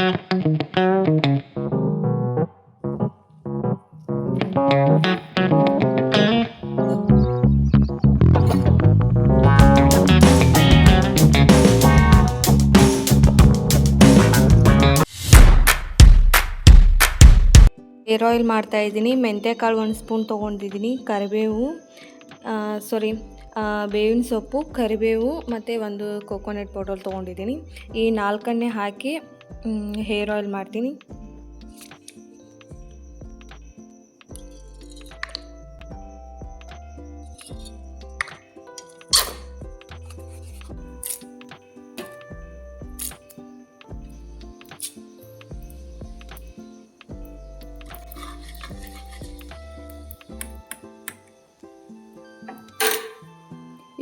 Hair oil ಮಾಡ್ತಾಯಿದ್ದೀನಿ. ಮೆಂತ್ಯಕಾಳು 1 spoon ತೊಗೊಂಡಿದ್ದೀನಿ, ಕರಿಬೇವು ಬೇವಿನ ಸೊಪ್ಪು, ಕರಿಬೇವು ಮತ್ತು ಒಂದು ಕೋಕೋನಟ್ ಪೌಡರ್ ತೊಗೊಂಡಿದ್ದೀನಿ. ಈ 4 ಹಾಕಿ ಹೇರ್ ಆಯಿಲ್ ಮಾಡ್ತೀನಿ.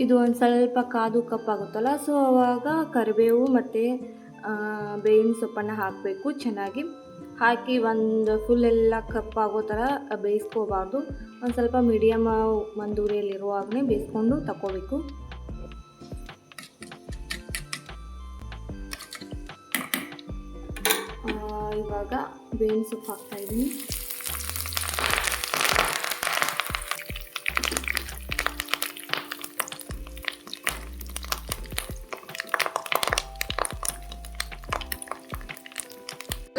ಇದು ಒಂದು ಸ್ವಲ್ಪ ಕಾದು ಕಪ್ಪಾಗುತ್ತಲ್ಲ, ಸೊ ಆವಾಗ ಕರಿಬೇವು ಮತ್ತು ಬೇವಿನ ಸೊಪ್ಪನ್ನು ಹಾಕಬೇಕು. ಚೆನ್ನಾಗಿ ಹಾಕಿ ಒಂದು ಫುಲ್ ಎಲ್ಲ ಕಪ್ಪಾಗೋ ಥರ ಬೇಯಿಸ್ಕೋಬಾರ್ದು. ಒಂದು ಸ್ವಲ್ಪ ಮೀಡಿಯಮ್ ಒಂದು ಉರಿಯಲ್ಲಿರುವಾಗಲೇ ಬೇಯಿಸ್ಕೊಂಡು ತಗೋಬೇಕು. ಇವಾಗ ಬೇವಿನ ಸೊಪ್ಪು ಹಾಕ್ತಾಯಿದ್ದೀನಿ.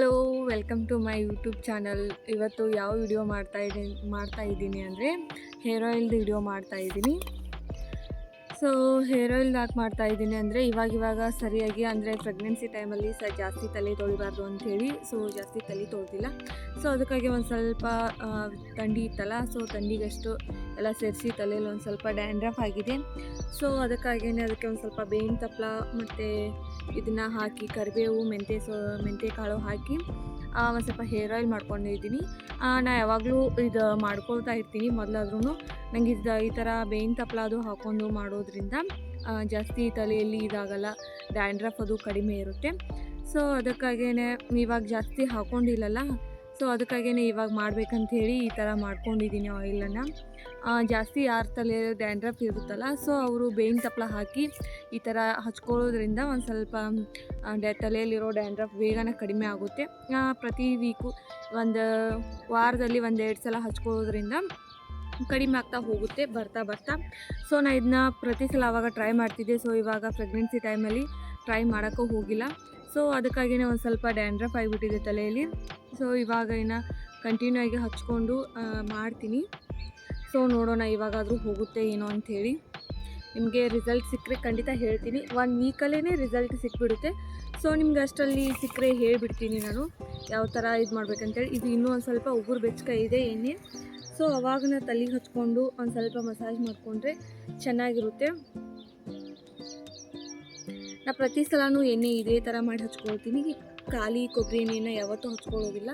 Hello, welcome to my YouTube channel. ಇವತ್ತು ಯಾವ ವಿಡಿಯೋ ಮಾಡ್ತಾ ಇದ್ದೀನಿ ಅಂದರೆ ಹೇರ್ ಆಯಿಲ್ದು ವಿಡಿಯೋ ಮಾಡ್ತಾಯಿದ್ದೀನಿ. ಸೊ ಹೇರ್ ಆಯಿಲ್ ಯಾಕೆ ಮಾಡ್ತಾಯಿದ್ದೀನಿ ಅಂದರೆ ಇವಾಗ ಸರಿಯಾಗಿ ಅಂದರೆ ಪ್ರೆಗ್ನೆನ್ಸಿ ಟೈಮಲ್ಲಿ ಜಾಸ್ತಿ ತಲೆ ತೊಳಿಬಾರ್ದು ಅಂಥೇಳಿ ಸೊ ಜಾಸ್ತಿ ತಲೆ ತೊಳ್ದಿಲ್ಲ. ಸೊ ಅದಕ್ಕಾಗಿ ಒಂದು ಸ್ವಲ್ಪ ಥಂಡಿ ಇತ್ತಲ್ಲ, ಸೊ ಥಂಡಿಗಷ್ಟು ಎಲ್ಲ ಸೇರಿಸಿ ತಲೆಯಲ್ಲಿ ಒಂದು ಸ್ವಲ್ಪ ಡ್ಯಾಂಡ್ರಫ್ ಆಗಿದೆ. ಸೊ ಅದಕ್ಕಾಗಿಯೇ ಅದಕ್ಕೆ ಒಂದು ಸ್ವಲ್ಪ ಬೇವಿನ ತಪ್ಪಲ ಮತ್ತು ಇದನ್ನು ಹಾಕಿ ಕರಿಬೇವು ಮೆಂತ್ಯ ಕಾಳು ಹಾಕಿ ಒಂದು ಸ್ವಲ್ಪ ಹೇರ್ ಆಯಿಲ್ ಮಾಡ್ಕೊಂಡಿದ್ದೀನಿ. ನಾ ಯಾವಾಗಲೂ ಇದು ಮಾಡ್ಕೊಳ್ತಾ ಇರ್ತೀನಿ. ಮೊದಲಾದ್ರೂ ನನಗೆ ಈ ಥರ ಬೇವಿನ ತಪ್ಪಲ ಅದು ಹಾಕ್ಕೊಂಡು ಮಾಡೋದ್ರಿಂದ ಜಾಸ್ತಿ ತಲೆಯಲ್ಲಿ ಇದಾಗಲ್ಲ, ಡ್ಯಾಂಡ್ರಫ್ ಅದು ಕಡಿಮೆ ಇರುತ್ತೆ. ಸೊ ಅದಕ್ಕಾಗಿಯೇ ಇವಾಗ ಜಾಸ್ತಿ ಹಾಕ್ಕೊಂಡಿಲ್ಲಲ್ಲ, ಸೊ ಅದಕ್ಕಾಗಿಯೇ ಇವಾಗ ಮಾಡ್ಬೇಕಂಥೇಳಿ ಈ ಥರ ಮಾಡ್ಕೊಂಡಿದ್ದೀನಿ ಆಯಿಲನ್ನು. ಜಾಸ್ತಿ ಯಾರ ತಲೆ ಡ್ಯಾಂಡ್ರಫ್ ಇರುತ್ತಲ್ಲ, ಸೊ ಅವರು ಬೇವಿನ ತಪ್ಪಲ ಹಾಕಿ ಈ ಥರ ಹಚ್ಕೊಳ್ಳೋದ್ರಿಂದ ಒಂದು ಸ್ವಲ್ಪ ತಲೆಯಲ್ಲಿರೋ ಡ್ಯಾಂಡ್ರಫ್ ಬೇಗನೆ ಕಡಿಮೆ ಆಗುತ್ತೆ. ಪ್ರತಿ ವೀಕು ಒಂದು ವಾರದಲ್ಲಿ 1-2 ಸಲ ಹಚ್ಕೊಳ್ಳೋದ್ರಿಂದ ಕಡಿಮೆ ಆಗ್ತಾ ಹೋಗುತ್ತೆ ಬರ್ತಾ. ಸೊ ನಾನು ಇದನ್ನ ಪ್ರತಿ ಸಲ ಆವಾಗ ಟ್ರೈ ಮಾಡ್ತಿದ್ದೆ. ಸೊ ಇವಾಗ ಪ್ರೆಗ್ನೆನ್ಸಿ ಟೈಮಲ್ಲಿ ಟ್ರೈ ಮಾಡೋಕ್ಕೂ ಹೋಗಿಲ್ಲ. ಸೊ ಅದಕ್ಕಾಗಿಯೇ ಒಂದು ಸ್ವಲ್ಪ ಡ್ಯಾಂಡ್ರಫ್ ಆಗಿಬಿಟ್ಟಿದೆ ತಲೆಯಲ್ಲಿ. ಸೊ ಇವಾಗ ಇನ್ನು ಕಂಟಿನ್ಯೂ ಆಗಿ ಹಚ್ಕೊಂಡು ಮಾಡ್ತೀನಿ. ಸೊ ನೋಡೋಣ ಇವಾಗಾದರೂ ಹೋಗುತ್ತೆ ಏನೋ ಅಂಥೇಳಿ. ನಿಮಗೆ ರಿಸಲ್ಟ್ ಸಿಕ್ಕರೆ ಖಂಡಿತ ಹೇಳ್ತೀನಿ. 1 ವೀಕಲ್ಲೇ ರಿಸಲ್ಟ್ ಸಿಕ್ಬಿಡುತ್ತೆ. ಸೊ ನಿಮ್ಗೆ ಅಷ್ಟರಲ್ಲಿ ಸಿಕ್ಕರೆ ಹೇಳಿಬಿಡ್ತೀನಿ ನಾನು ಯಾವ ಥರ ಇದು ಮಾಡ್ಬೇಕಂತೇಳಿ. ಇದು ಇನ್ನೂ ಒಂದು ಸ್ವಲ್ಪ ಉಗುರು ಬೆಚ್ಚಗೆ ಇದೆ ಎಣ್ಣೆ. ಸೊ ಅವಾಗ ತಲೆಗೆ ಹಚ್ಕೊಂಡು ಒಂದು ಸ್ವಲ್ಪ ಮಸಾಜ್ ಮಾಡಿಕೊಂಡ್ರೆ ಚೆನ್ನಾಗಿರುತ್ತೆ. ನಾ ಪ್ರತಿ ಸಲವೂ ಎಣ್ಣೆ ಇದೇ ಥರ ಮಾಡಿ ಹಚ್ಕೊಳ್ತೀನಿ. ಖಾಲಿ ಕೊಬ್ಬರಿ ಎಣ್ಣೆನ ಯಾವತ್ತೂ ಹಚ್ಕೊಳ್ಳೋದಿಲ್ಲ.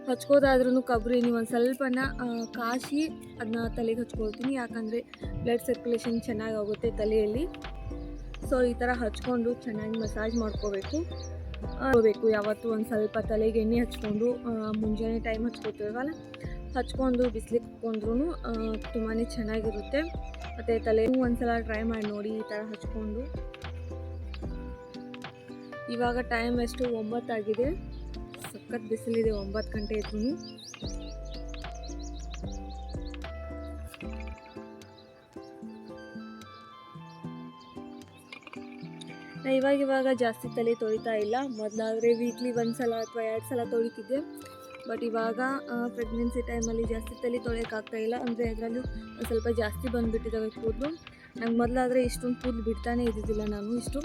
ಹಚ್ಕೋದಾದ್ರೂ ಕೊಬ್ಬರಿ ಎಣ್ಣೆ ಒಂದು ಸ್ವಲ್ಪನ ಕಾಯಿಸಿ ಅದನ್ನ ತಲೆಗೆ ಹಚ್ಕೊಳ್ತೀನಿ. ಯಾಕಂದರೆ ಬ್ಲಡ್ ಸರ್ಕ್ಯುಲೇಷನ್ ಚೆನ್ನಾಗಾಗುತ್ತೆ ತಲೆಯಲ್ಲಿ. ಸೊ ಈ ಥರ ಹಚ್ಕೊಂಡು ಚೆನ್ನಾಗಿ ಮಸಾಜ್ ಮಾಡ್ಕೋಬೇಕು. ಯಾವತ್ತೂ ಒಂದು ಸ್ವಲ್ಪ ತಲೆಗೆ ಎಣ್ಣೆ ಹಚ್ಕೊಂಡು ಮುಂಜಾನೆ ಟೈಮ್ ಹಚ್ಕೋತೀವಲ್ಲ, ಹಚ್ಕೊಂಡು ಬಿಸಿಲಿಗೆ ಕುತ್ಕೊಂಡ್ರೂ ತುಂಬಾ ಚೆನ್ನಾಗಿರುತ್ತೆ. ಮತ್ತು ತಲೆನೂ ಒಂದು ಸಲ ಟ್ರೈ ಮಾಡಿ ನೋಡಿ ಈ ಥರ ಹಚ್ಕೊಂಡು. ಇವಾಗ ಟೈಮ್ ಎಷ್ಟು 9 ಆಗಿದೆ. ಸಖತ್ ಬಿಸಿಲಿದೆ, 9 ಗಂಟೆ ಇದ್ರೂ. ನಾ ಇವಾಗ ಜಾಸ್ತಿ ತಲೆ ತೊಳಿತಾ ಇಲ್ಲ. ಮೊದಲಾದರೆ ವೀಕ್ಲಿ 1 ಸಲ ಅಥವಾ 2 ಸಲ ತೊಳಿತಿದ್ದೆ. ಬಟ್ ಇವಾಗ ಪ್ರೆಗ್ನೆನ್ಸಿ ಟೈಮಲ್ಲಿ ಜಾಸ್ತಿ ತಲೆ ತೊಳೆಯೋಕ್ಕಾಗ್ತಾಯಿಲ್ಲ. ಅಂದರೆ ಅದರಲ್ಲೂ ಒಂದು ಸ್ವಲ್ಪ ಜಾಸ್ತಿ ಬಂದುಬಿಟ್ಟಿದ್ದಾವೆ ಕೂದಲು. ನಂಗೆ ಮೊದಲಾದರೆ ಇಷ್ಟೊಂದು ಕೂದಲು ಬಿಡ್ತಾನೆ ಇದ್ದಿದ್ದಿಲ್ಲ ನಾನು. ಇಷ್ಟು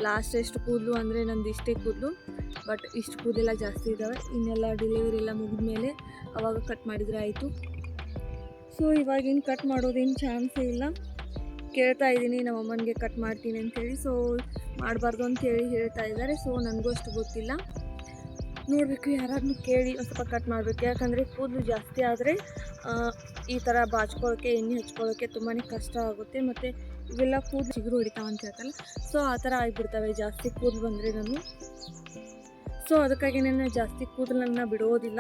ಲಾಸ್ಟ್ ಎಷ್ಟು ಕೂದಲು ಅಂದರೆ ನಂದು ಇಷ್ಟೇ ಕೂದಲು. ಬಟ್ ಇಷ್ಟು ಕೂದಲೆಲ್ಲ ಜಾಸ್ತಿ ಇದ್ದಾವೆ. ಇನ್ನೆಲ್ಲ ಡೆಲಿವರಿ ಎಲ್ಲ ಮುಗಿದ ಮೇಲೆ ಆವಾಗ ಕಟ್ ಮಾಡಿದರೆ ಆಯಿತು. ಸೊ ಇವಾಗೇನು ಕಟ್ ಮಾಡೋದೇನು ಚಾನ್ಸೇ ಇಲ್ಲ. ಕೇಳ್ತಾ ಇದ್ದೀನಿ ನಮ್ಮ ಅಮ್ಮನಿಗೆ ಕಟ್ ಮಾಡ್ತೀನಿ ಅಂಥೇಳಿ. ಸೊ ಮಾಡಬಾರ್ದು ಅಂಥೇಳಿ ಹೇಳ್ತಾ ಇದ್ದಾರೆ. ಸೊ ನನಗೂ ಅಷ್ಟು ಗೊತ್ತಿಲ್ಲ, ನೋಡಬೇಕು. ಯಾರಾದ್ರೂ ಕೇಳಿ ಒಂದು ಸ್ವಲ್ಪ ಕಟ್ ಮಾಡಬೇಕು. ಯಾಕಂದರೆ ಕೂದಲು ಜಾಸ್ತಿ ಆದರೆ ಈ ಥರ ಬಾಚ್ಕೊಳ್ಳೋಕ್ಕೆ, ಎಣ್ಣೆ ಹಚ್ಕೊಳ್ಳೋಕ್ಕೆ ತುಂಬಾ ಕಷ್ಟ ಆಗುತ್ತೆ. ಮತ್ತು ಇವೆಲ್ಲ ಕೂದಲು ಚಿಗುರು ಹೊಡಿತಾವೆ ಅಂತ ಹೇಳ್ತಲ್ಲ, ಸೊ ಆ ಥರ ಆಗಿಬಿಡ್ತವೆ ಜಾಸ್ತಿ ಕೂದಲು ಬಂದರೆ ನಾನು. ಸೊ ಅದಕ್ಕಾಗಿ ನಾನು ಜಾಸ್ತಿ ಕೂದಲನ್ನು ಬಿಡೋದಿಲ್ಲ.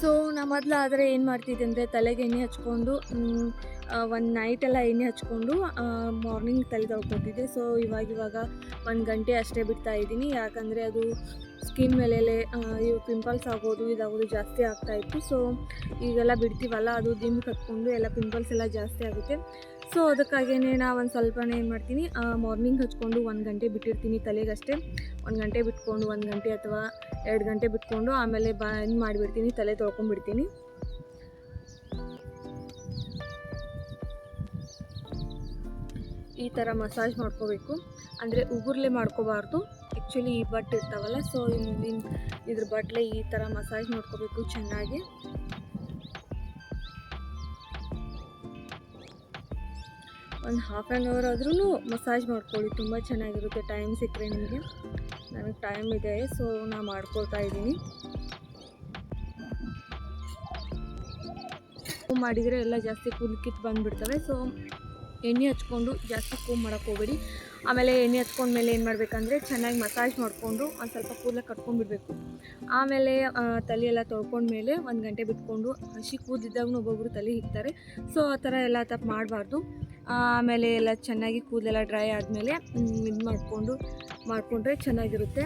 ಸೊ ನಾ ಮೊದಲಾದರೆ ಏನು ಮಾಡ್ತಿದ್ದೆ ಅಂದರೆ ತಲೆಗೆ ಎಣ್ಣೆ ಹಚ್ಕೊಂಡು ಒಂದು ನೈಟೆಲ್ಲ ಎಣ್ಣೆ ಹಚ್ಕೊಂಡು ಮಾರ್ನಿಂಗ್ ತಲೆ ತೊಳ್ಕೊತಿದ್ದೆ. ಸೊ ಇವಾಗ 1 ಗಂಟೆ ಅಷ್ಟೇ ಬಿಡ್ತಾ ಇದ್ದೀನಿ, ಯಾಕಂದರೆ ಅದು ಸ್ಕಿನ್ ಮೇಲೆ ಇವು ಪಿಂಪಲ್ಸ್ ಆಗೋದು ಇದಾಗೋದು ಜಾಸ್ತಿ ಆಗ್ತಾಯಿತ್ತು. ಸೊ ಈಗೆಲ್ಲ ಬಿಡ್ತೀವಲ್ಲ, ಅದು ದಿಂಬು ಕಟ್ಕೊಂಡು ಎಲ್ಲ ಪಿಂಪಲ್ಸ್ ಎಲ್ಲ ಜಾಸ್ತಿ ಆಗುತ್ತೆ. ಸೊ ಅದಕ್ಕಾಗಿಯೇ ನಾನು ಒಂದು ಸ್ವಲ್ಪನೇ ಏನು ಮಾಡ್ತೀನಿ, ಮಾರ್ನಿಂಗ್ ಹಚ್ಕೊಂಡು 1 ಗಂಟೆ ಬಿಟ್ಟಿರ್ತೀನಿ ತಲೆಗಷ್ಟೇ. 1 ಗಂಟೆ ಬಿಟ್ಕೊಂಡು 1 ಗಂಟೆ ಅಥವಾ 2 ಗಂಟೆ ಬಿಟ್ಕೊಂಡು ಆಮೇಲೆ ಏನು ಮಾಡಿಬಿಡ್ತೀನಿ, ತಲೆ ತೊಳ್ಕೊಂಡ್ಬಿಡ್ತೀನಿ. ಈ ಥರ ಮಸಾಜ್ ಮಾಡ್ಕೋಬೇಕು, ಅಂದರೆ ಉಗುರ್ಲೆ ಮಾಡ್ಕೋಬಾರ್ದು. ಆ್ಯಕ್ಚುಲಿ ಈ ಬಟ್ ಇರ್ತಾವಲ್ಲ, ಸೊ ಇದ್ರ ಬಟ್ಲೆ ಈ ಥರ ಮಸಾಜ್ ಮಾಡ್ಕೋಬೇಕು ಚೆನ್ನಾಗಿ. ಒಂದು ಹಾಫ್ ಆ್ಯನ್ ಅವರ್ ಆದ್ರೂ ಮಸಾಜ್ ಮಾಡ್ಕೊಳ್ಳಿ, ತುಂಬ ಚೆನ್ನಾಗಿರುತ್ತೆ. ಟೈಮ್ ಸಿಕ್ಕರೆ ನಿಮಗೆ. ನನಗೆ ಟೈಮ್ ಇದೆ, ಸೊ ನಾನು ಮಾಡ್ಕೊಳ್ತಾ ಇದ್ದೀನಿ. ಮಾಡಿದರೆ ಎಲ್ಲ ಜಾಸ್ತಿ ಕೂದಲು ಬಂದುಬಿಡ್ತವೆ. ಸೊ ಎಣ್ಣೆ ಹಚ್ಕೊಂಡು ಜಾಸ್ತಿ ಕೂಮ್ ಮಾಡೋಕ್ಕೆ ಹೋಗಬೇಡಿ. ಆಮೇಲೆ ಎಣ್ಣೆ ಹಚ್ಕೊಂಡ್ಮೇಲೆ ಏನು ಮಾಡಬೇಕಂದ್ರೆ ಚೆನ್ನಾಗಿ ಮಸಾಜ್ ಮಾಡಿಕೊಂಡು ಒಂದು ಸ್ವಲ್ಪ ಕೂದಲ ಕಟ್ಕೊಂಡ್ಬಿಡ್ಬೇಕು. ಆಮೇಲೆ ತಲೆಯೆಲ್ಲ ತೊಳ್ಕೊಂಡ್ಮೇಲೆ 1 ಗಂಟೆ ಬಿಟ್ಕೊಂಡು, ಹಸಿ ಕೂದಿದ್ದಾಗೂ ಒಬ್ಬೊಬ್ಬರು ತಲೆ ಹಿಗ್ತಾರೆ. ಸೊ ಆ ಥರ ಎಲ್ಲ ತಪ್ಪು ಮಾಡಬಾರ್ದು. ಆಮೇಲೆ ಎಲ್ಲ ಚೆನ್ನಾಗಿ ಕೂದಲೆಲ್ಲ ಡ್ರೈ ಆದಮೇಲೆ ಇದು ಮಾಡಿಕೊಂಡ್ರೆ ಚೆನ್ನಾಗಿರುತ್ತೆ.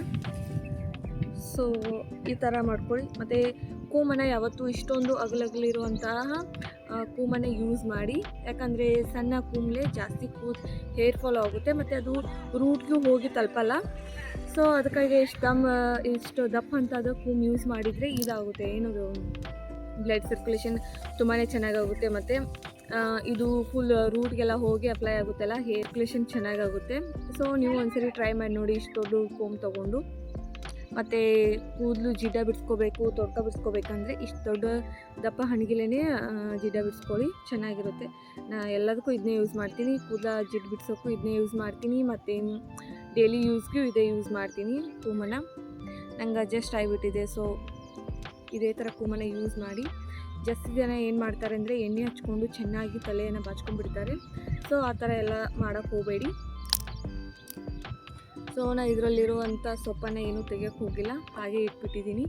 ಸೊ ಈ ಥರ ಮಾಡ್ಕೊಳ್ಳಿ. ಮತ್ತು ಕೂಮನ್ನು ಯಾವತ್ತೂ ಇಷ್ಟೊಂದು ಅಗಲಗಲಿರುವಂತಹ ಕೂಮನ್ನು ಯೂಸ್ ಮಾಡಿ, ಯಾಕಂದರೆ ಸಣ್ಣ ಕೂಮಲೆ ಜಾಸ್ತಿ ಹೇರ್ ಫಾಲ್ ಆಗುತ್ತೆ ಮತ್ತು ಅದು ರೂಟ್ಗೂ ಹೋಗಿ ತಲುಪಲ್ಲ. ಸೊ ಅದಕ್ಕಾಗಿ ಇಷ್ಟು ದಪ್ಪ ಅಂತದ ಕೂಮ್ ಯೂಸ್ ಮಾಡಿದರೆ ಇದಾಗುತ್ತೆ, ಏನದು ಬ್ಲಡ್ ಸರ್ಕ್ಯುಲೇಷನ್ ತುಂಬಾ ಚೆನ್ನಾಗಾಗುತ್ತೆ. ಮತ್ತು ಇದು ಫುಲ್ ರೂಟ್ಗೆಲ್ಲ ಹೋಗಿ ಅಪ್ಲೈ ಆಗುತ್ತಲ್ಲ, ಹೇರ್ ಸರ್ಕ್ಯುಲೇಷನ್ ಚೆನ್ನಾಗಾಗುತ್ತೆ. ಸೊ ನೀವು ಒಂದ್ಸರಿ ಟ್ರೈ ಮಾಡಿ ನೋಡಿ, ಇಷ್ಟು ದೊಡ್ಡ ಕೂಮ್ ತೊಗೊಂಡು. ಮತ್ತು ಕೂದಲು ಜಿಡ್ಡ ಬಿಡಿಸ್ಕೋಬೇಕು, ತೊಡ್ಕ ಬಿಡಿಸ್ಕೋಬೇಕಂದ್ರೆ ಇಷ್ಟು ದೊಡ್ಡ ದಪ್ಪ ಹಣಗಿಲೇ ಜಿಡ್ಡ ಬಿಡಿಸ್ಕೊಳ್ಳಿ, ಚೆನ್ನಾಗಿರುತ್ತೆ. ನಾನು ಎಲ್ಲದಕ್ಕೂ ಇದನ್ನೇ ಯೂಸ್ ಮಾಡ್ತೀನಿ. ಕೂದಲ ಜಿಡ್ಡು ಬಿಡಿಸೋಕ್ಕೂ ಇದನ್ನೇ ಯೂಸ್ ಮಾಡ್ತೀನಿ, ಮತ್ತು ಡೈಲಿ ಯೂಸ್ಗೂ ಇದೇ ಯೂಸ್ ಮಾಡ್ತೀನಿ ಕೂಮನ್ನು. ನಂಗೆ ಅಡ್ಜಸ್ಟ್ ಆಗಿಬಿಟ್ಟಿದೆ. ಸೊ ಇದೇ ಥರ ಕೂಮನ್ನು ಯೂಸ್ ಮಾಡಿ. ಜಾಸ್ತಿ ಜನ ಏನು ಮಾಡ್ತಾರೆ ಅಂದರೆ ಎಣ್ಣೆ ಹಚ್ಕೊಂಡು ಚೆನ್ನಾಗಿ ತಲೆಯನ್ನು ಬಾಚ್ಕೊಂಡ್ಬಿಡ್ತಾರೆ. ಸೊ ಆ ಥರ ಎಲ್ಲ ಮಾಡೋಕ್ಕೆ ಹೋಗಬೇಡಿ. ಸೊ ನಾನು ಇದರಲ್ಲಿರುವಂಥ ಸೊಪ್ಪನ್ನು ಏನೂ ತೆಗಿಯೋಕ್ಕೆ ಹೋಗಿಲ್ಲ, ಹಾಗೆ ಇಟ್ಬಿಟ್ಟಿದ್ದೀನಿ.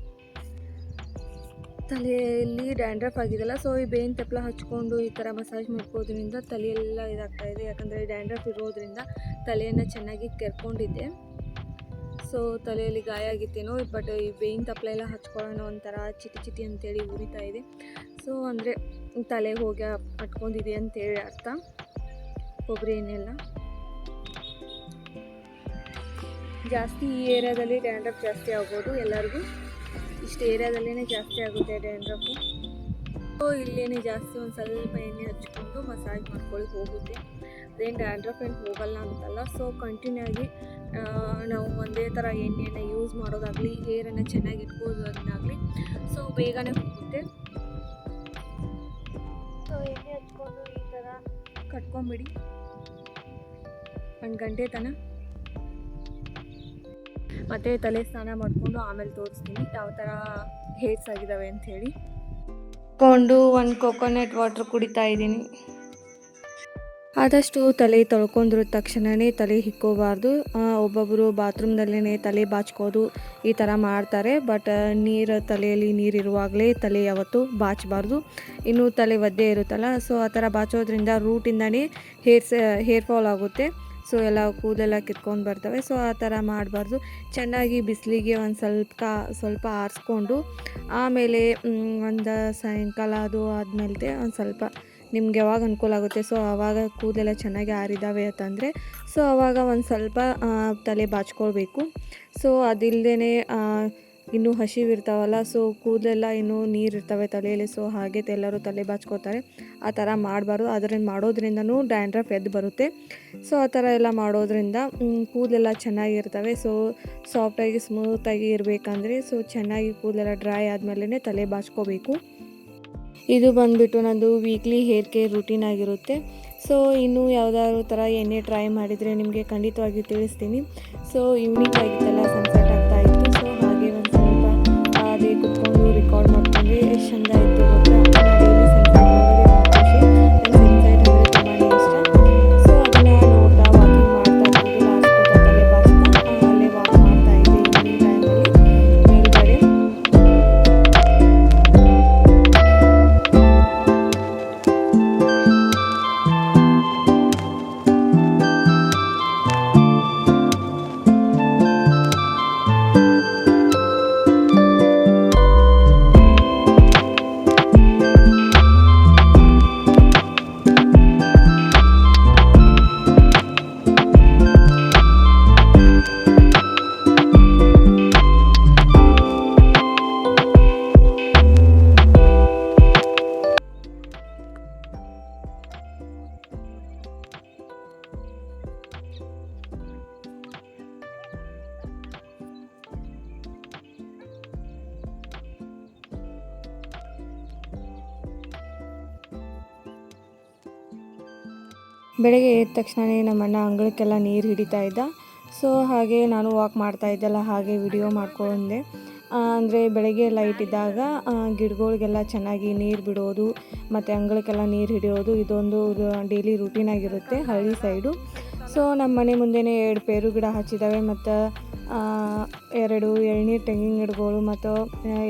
ತಲೆಯಲ್ಲಿ ಡ್ಯಾಂಡ್ರಫ್ ಆಗಿದೆಲ್ಲ, ಸೊ ಈ ಬೇವಿನ ತೆಪ್ಪಲ ಹಚ್ಕೊಂಡು ಈ ಥರ ಮಸಾಜ್ ಮಾಡ್ಕೋದ್ರಿಂದ ತಲೆಯೆಲ್ಲ ಇದಾಗ್ತಾಯಿದೆ. ಯಾಕಂದರೆ ಡ್ಯಾಂಡ್ರಫ್ ಇರೋದ್ರಿಂದ ತಲೆಯನ್ನು ಚೆನ್ನಾಗಿ ಕೆರ್ಕೊಂಡಿದ್ದೆ. ಸೊ ತಲೆಯಲ್ಲಿ ಗಾಯ ಆಗಿತ್ತೇನೋ, ಬಟ್ ಈ ಬೇವಿನ ತಪ್ಪಲ ಎಲ್ಲ ಹಚ್ಕೊಳ್ಳೋಣ ಒಂಥರ ಚಿಟಿ ಅಂತೇಳಿ ಉರಿತಾ ಇದೆ. ಸೊ ಅಂದರೆ ತಲೆಗೆ ಹೋಗಿ ಹಟ್ಕೊಂಡಿದೆ ಅಂತೇಳಿ ಅರ್ಥ. ಕೊಬ್ಬರಿ ಎಣ್ಣೆಲ್ಲ ಜಾಸ್ತಿ ಈ ಏರಿಯಾದಲ್ಲಿ ಡ್ಯಾಂಡ್ರಫ್ ಜಾಸ್ತಿ ಆಗೋದು ಎಲ್ಲರಿಗೂ. ಇಷ್ಟು ಏರಿಯಾದಲ್ಲೇ ಜಾಸ್ತಿ ಆಗುತ್ತೆ ಡ್ಯಾಂಡ್ರಫು. ಸೊ ಇಲ್ಲೇ ಜಾಸ್ತಿ ಒಂದು ಸ್ವಲ್ಪ ಎಣ್ಣೆ ಹಚ್ಕೊಂಡು ಮಸಾಜ್ ಮಾಡ್ಕೊಳ್ಳಿ, ಹೋಗುತ್ತೆ. ಅದೇನು ಡ್ಯಾಂಡ್ರಫ್ ಏನು ಹೋಗಲ್ಲ ಅಂತಲ್ಲ. ಸೊ ಕಂಟಿನ್ಯೂ ಆಗಿ ನಾವು ಒಂದೇ ಥರ ಎಣ್ಣೆಯನ್ನು ಯೂಸ್ ಮಾಡೋದಾಗಲಿ, ಹೇರನ್ನು ಚೆನ್ನಾಗಿ ಇಟ್ಕೋದಾಗಲಿ ಸೊ ಬೇಗನೆ ಹೋಗುತ್ತೆ. ಸೊ ಎಣ್ಣೆ ಹಚ್ಕೊಂಡು ಈ ಥರ ಕಟ್ಕೊಂಬಿಡಿ 1 ಗಂಟೆ ತನಕ. ಮತ್ತು ತಲೆ ಸ್ನಾನ ಮಾಡಿಕೊಂಡು ಆಮೇಲೆ ತೋರಿಸ್ತೀನಿ ಯಾವ ಥರ ಹೇರ್ಸ್ ಆಗಿದ್ದಾವೆ ಅಂಥೇಳಿ. ಒಂದು ಕೊಕೊನಟ್ ವಾಟ್ರ್ ಕುಡಿತಾ ಇದ್ದೀನಿ. ಆದಷ್ಟು ತಲೆ ತೊಳ್ಕೊಂಡಿರೋ ತಕ್ಷಣವೇ ತಲೆ ಹಿಕ್ಕೋಬಾರ್ದು. ಒಬ್ಬೊಬ್ಬರು ಬಾತ್ರೂಮ್ದಲ್ಲೇ ತಲೆ ಬಾಚ್ಕೋದು ಈ ಥರ ಮಾಡ್ತಾರೆ. ಬಟ್ ತಲೆಯಲ್ಲಿ ನೀರಿರುವಾಗಲೇ ತಲೆ ಯಾವತ್ತೂ ಬಾಚಬಾರ್ದು. ಇನ್ನು ತಲೆ ಒದ್ದೆ ಇರುತ್ತಲ್ಲ, ಸೊ ಆ ಥರ ಬಾಚೋದ್ರಿಂದ ರೂಟಿಂದನೇ ಹೇರ್ ಫಾಲ್ ಆಗುತ್ತೆ. ಸೊ ಎಲ್ಲ ಕೂದಲೆಲ್ಲ ಕಿತ್ಕೊಂಡು ಬರ್ತವೆ. ಸೊ ಆ ಥರ ಮಾಡಬಾರ್ದು. ಚೆನ್ನಾಗಿ ಬಿಸಿಲಿಗೆ ಸ್ವಲ್ಪ ಆರಿಸ್ಕೊಂಡು ಆಮೇಲೆ ಒಂದು ಸಾಯಂಕಾಲ ಅದು ಆದಮೇಲೆ ಒಂದು ಸ್ವಲ್ಪ ನಿಮ್ಗೆ ಯಾವಾಗ ಅನುಕೂಲ ಆಗುತ್ತೆ, ಸೊ ಆವಾಗ ಕೂದಲೆಲ್ಲ ಚೆನ್ನಾಗಿ ಆರಿದ್ದಾವೆ ಅಂತಂದರೆ ಸೊ ಆವಾಗ ಒಂದು ಸ್ವಲ್ಪ ತಲೆ ಬಾಚ್ಕೊಳ್ಬೇಕು. ಸೊ ಅದಿಲ್ಲದೇ ಇನ್ನೂ ಹಸಿವಿರ್ತಾವಲ್ಲ, ಸೊ ಕೂದಲೆಲ್ಲ ಇನ್ನೂ ನೀರಿರ್ತವೆ ತಲೆಯಲ್ಲಿ. ಸೊ ಹಾಗೆ ಎಲ್ಲರೂ ತಲೆ ಬಾಚ್ಕೋತಾರೆ. ಆ ಥರ ಮಾಡಬಾರ್ದು. ಅದರಿಂದ ಮಾಡೋದ್ರಿಂದನೂ ಡ್ಯಾಂಡ್ರಫ್ ಎದ್ದು ಬರುತ್ತೆ. ಸೊ ಆ ಥರ ಎಲ್ಲ ಮಾಡೋದ್ರಿಂದ ಕೂದಲೆಲ್ಲ ಚೆನ್ನಾಗಿರ್ತವೆ. ಸೊ ಸಾಫ್ಟಾಗಿ ಸ್ಮೂತಾಗಿ ಇರಬೇಕಂದ್ರೆ ಸೊ ಚೆನ್ನಾಗಿ ಕೂದಲೆಲ್ಲ ಡ್ರೈ ಆದಮೇಲೆ ತಲೆ ಬಾಚ್ಕೋಬೇಕು. ಇದು ಬಂದುಬಿಟ್ಟು ನಂದು ವೀಕ್ಲಿ ಹೇರ್ ಕೇರ್ ರೂಟೀನ್ ಆಗಿರುತ್ತೆ. ಸೊ ಇನ್ನೂ ಯಾವುದಾದ್ರು ಥರ ಎಣ್ಣೆ ಟ್ರೈ ಮಾಡಿದರೆ ನಿಮಗೆ ಖಂಡಿತವಾಗಿ ತಿಳಿಸ್ತೀನಿ. ಸೊ ಈವ್ನಿಂಗ್ ಆಗಿತ್ತಲ್ಲ, ಸನ್ಸೆಟ್ ಆಗ್ತಾಯಿತ್ತು. ಸೊ ಹಾಗೆ ಒಂದು ಸ್ವಲ್ಪ ಅದೇ ಕುತ್ಕೊಂಡು ರೆಕಾರ್ಡ್ ಮಾಡ್ಕೊಂಡ್ರೆ ಎಷ್ಟು ಚೆಂದ ಇತ್ತು ಗೊತ್ತಾ. ಡೈಲಿ ಸನ್ಸೆಟ್ ನೋಡೋದೇ ಖುಷಿ. ನನಗೆ ಸನ್ಸೆಟ್ ಅಂದರೆ ತುಂಬಾ ಇಷ್ಟ. ಸೊ ಅದನ್ನು ನೋಡ್ತಾ ವಾಕಿಂಗ್ ಮಾಡ್ತಾ ಕೂದಲು ತಲೆ ಬಾಚ್ತಾ ಅಲ್ಲೇ ವಾಕ್ ಮಾಡ್ತಾ ಇದ್ದೆ ಈವ್ನಿಂಗ್ ಟೈಮಲ್ಲಿ ಮೇಲ್ಗಡೆ. ಬೆಳಗ್ಗೆ ಎದ್ದ ತಕ್ಷಣವೇ ನಮ್ಮ ಅಣ್ಣ ಅಂಗಳಕ್ಕೆಲ್ಲ ನೀರು ಹಿಡಿತಾ ಇದ್ದ. ಸೊ ಹಾಗೆ ನಾನು ವಾಕ್ ಮಾಡ್ತಾ ಇದ್ದಲ್ಲ, ಹಾಗೆ ವಿಡಿಯೋ ಮಾಡ್ಕೊಂಡೆ. ಅಂದರೆ ಬೆಳಗ್ಗೆ ಲೈಟ್ ಇದ್ದಾಗ ಗಿಡಗಳಿಗೆಲ್ಲ ಚೆನ್ನಾಗಿ ನೀರು ಬಿಡೋದು ಮತ್ತು ಅಂಗಳಕ್ಕೆಲ್ಲ ನೀರು ಹಿಡಿಯೋದು ಇದೊಂದು ಡೈಲಿ ರೂಟೀನ್ ಆಗಿರುತ್ತೆ ಹಳ್ಳಿ ಸೈಡು. ಸೊ ನಮ್ಮ ಮನೆ ಮುಂದೆನೇ 2 ಪೇರು ಗಿಡ ಹಚ್ಚಿದ್ದಾವೆ ಮತ್ತು 2 ಎಳ್ನೀರು ತೆಂಗಿನ ಗಿಡಗಳು ಮತ್ತು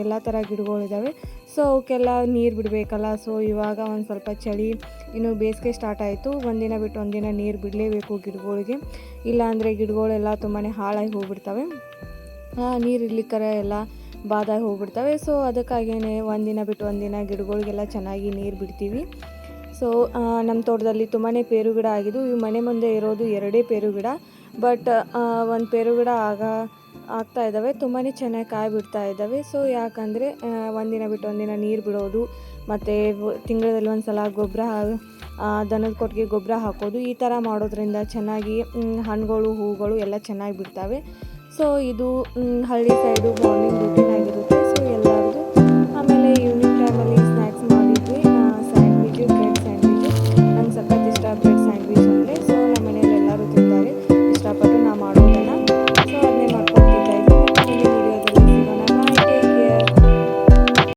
ಎಲ್ಲ ಥರ ಗಿಡಗಳಿದ್ದಾವೆ. ಸೊ ಅವಕ್ಕೆಲ್ಲ ನೀರು ಬಿಡಬೇಕಲ್ಲ. ಸೊ ಇವಾಗ ಒಂದು ಸ್ವಲ್ಪ ಚಳಿ, ಇನ್ನು ಬೇಸಿಗೆ ಸ್ಟಾರ್ಟ್ ಆಯಿತು. ಒಂದಿನ ಬಿಟ್ಟು ಒಂದಿನ ನೀರು ಬಿಡಲೇಬೇಕು ಗಿಡಗಳಿಗೆ, ಇಲ್ಲಾಂದರೆ ಗಿಡಗಳೆಲ್ಲ ತುಂಬಾ ಹಾಳಾಗಿ ಹೋಗ್ಬಿಡ್ತವೆ. ನೀರು ಇರ್ಲಿಕ್ಕರ ಎಲ್ಲ ಬಾದಾಗಿ ಹೋಗ್ಬಿಡ್ತವೆ. ಸೊ ಅದಕ್ಕಾಗಿಯೇ ಒಂದಿನ ಬಿಟ್ಟು ಒಂದಿನ ಗಿಡಗಳಿಗೆಲ್ಲ ಚೆನ್ನಾಗಿ ನೀರು ಬಿಡ್ತೀವಿ. ಸೊ ನಮ್ಮ ತೋಟದಲ್ಲಿ ತುಂಬಾ ಪೇರು ಗಿಡ ಆಗಿದ್ದು. ಇವು ಮನೆ ಮುಂದೆ ಇರೋದು 2 ಪೇರು ಗಿಡ, ಬಟ್ ಒಂದು ಪೇರು ಗಿಡ ಆಗ್ತಾ ಇದ್ದಾವೆ, ತುಂಬಾ ಚೆನ್ನಾಗಿ ಕಾಯಿ ಬಿಡ್ತಾ ಇದ್ದಾವೆ. ಸೊ ಯಾಕಂದರೆ ಒಂದಿನ ಬಿಟ್ಟು ಒಂದಿನ ನೀರು ಬಿಡೋದು ಮತ್ತು ತಿಂಗಳಲ್ಲಿ ಒಂದು ಸಲ ಗೊಬ್ಬರ, ದನದ ಕೊಟ್ಟಿಗೆ ಗೊಬ್ಬರ ಹಾಕೋದು, ಈ ಥರ ಮಾಡೋದ್ರಿಂದ ಚೆನ್ನಾಗಿ ಹಣ್ಣುಗಳು ಹೂಗಳು ಎಲ್ಲ ಚೆನ್ನಾಗಿ ಬಿಡ್ತವೆ. ಸೊ ಇದು ಹಳ್ಳಿ ಸೈಡು ಮಾರ್ನಿಂಗ್ ರೂಟೀನ್ ಆಗಿರುತ್ತೆ.